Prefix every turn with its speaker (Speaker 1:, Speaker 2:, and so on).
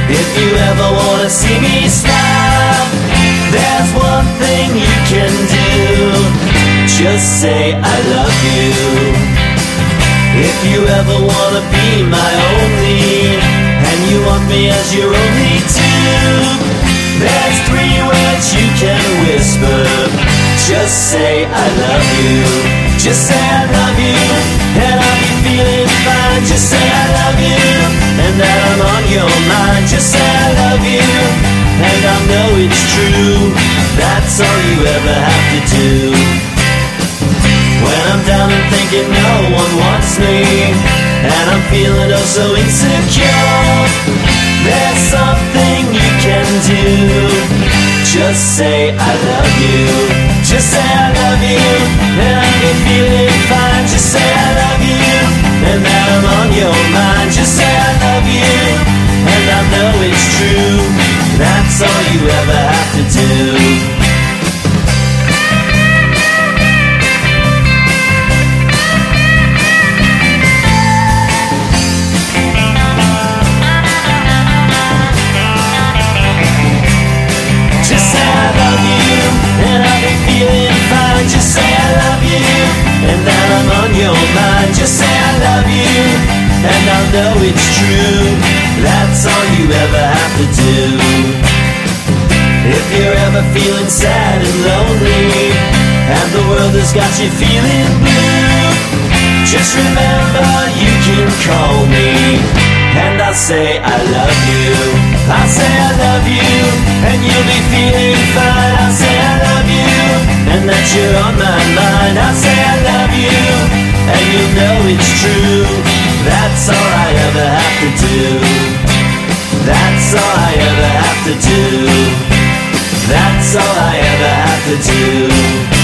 Speaker 1: If you ever wanna see me smile, there's one thing you can do. Just say I love you. If you ever wanna be my only, and you want me as your only two, there's 3 words you can whisper. Just say I love you. Just say I love you, and I'll be feeling fine. Just say I love you, and that I'm on your mind. Just say I love you, and I know it's true. That's all you ever have to do. When I'm down and thinking no one wants me, and I'm feeling oh so insecure, there's something you can do. Just say I love you. Just say I love you, and I'll be feeling fine. Just say I love you, and that I'm on your mind. Just say I love you, and I know it's true. That's all you ever have to do. Just say I love you, and that I'm on your mind. Just say I love you, and I know it's true. That's all you ever have to do. If you're ever feeling sad and lonely, and the world has got you feeling blue, just remember you can call me, and I'll say I love you. I'll say I love you, and you'll be feeling fine. I'll say I love you, and that you're on my mind. I'll say I love you, and you know it's true. That's all I ever have to do. That's all I ever have to do. That's all I ever have to do.